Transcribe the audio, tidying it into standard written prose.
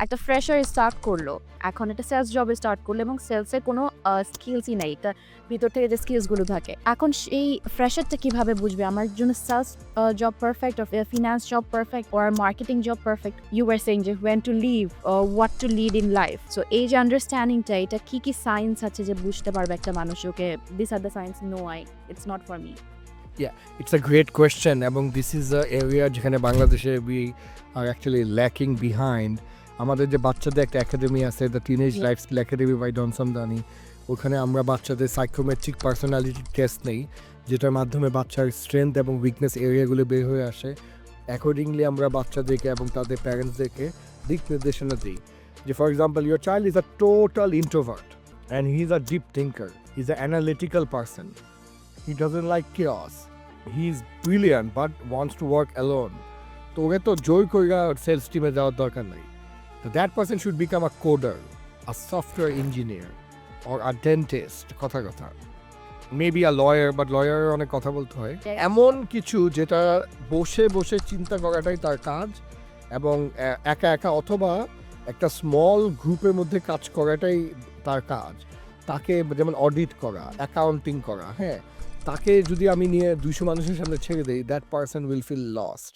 একটা fresher start করলো। এখন একটা সেলস জবে স্টার্ট করলো এবং সেলসের কোনো স্কিলসই নাই। এটা ভিতর থেকে যে স্কিলসগুলো থাকে। এখন সেই ফ্রেশারটা কিভাবে বুঝবে আমার জন্য sales job perfect or finance job perfect or marketing job perfect? You are saying যে when to leave or what to lead in life. So এই যে আন্ডারস্ট্যান্ডিংটা এটা কি সাইন্স আছে যে বুঝতে পারবে একটা মানুষ ওকে this are the signs no it's not for me. It's a great question এবং this is a area যেখানে বাংলাদেশে we are actually lacking behind. আমাদের যে বাচ্চাদের একটা একাডেমি আছে the teenage Yeah. Life skill academy by ডনসন দানি, ওখানে আমরা বাচ্চাদের সাইকোমেট্রিক পার্সোনালিটি টেস্ট নেই, যেটার মাধ্যমে বাচ্চার স্ট্রেংথ এবং উইকনেস এরিয়াগুলো বের হয়ে আসে। অ্যাকর্ডিংলি আমরা বাচ্চাদেরকে এবং তাদের প্যারেন্টসদেরকে দিক নির্দেশনা দিই যে for example your child is a total introvert and he is a deep thinker, he is a analytical person, he doesn't like chaos, he is brilliant but wants to work alone. তো ওকে তো জোর কইরা sales টিমে যাওয়ার দরকার নাই। So that person should become a coder, a software engineer, or a dentist, কথা maybe a lawyer, but lawyer অনেক কথা বলতে হয়। এমন কিছু যেটা বসে বসে চিন্তা করাটাই তার কাজ এবং একা একা অথবা একটা স্মল গ্রুপের মধ্যে কাজ করাটাই তার কাজ। তাকে যেমন অডিট করা, অ্যাকাউন্টিং করা, হ্যাঁ, তাকে যদি আমি নিয়ে 200 মানুষের সামনে ছেড়ে দিই, that person will feel lost.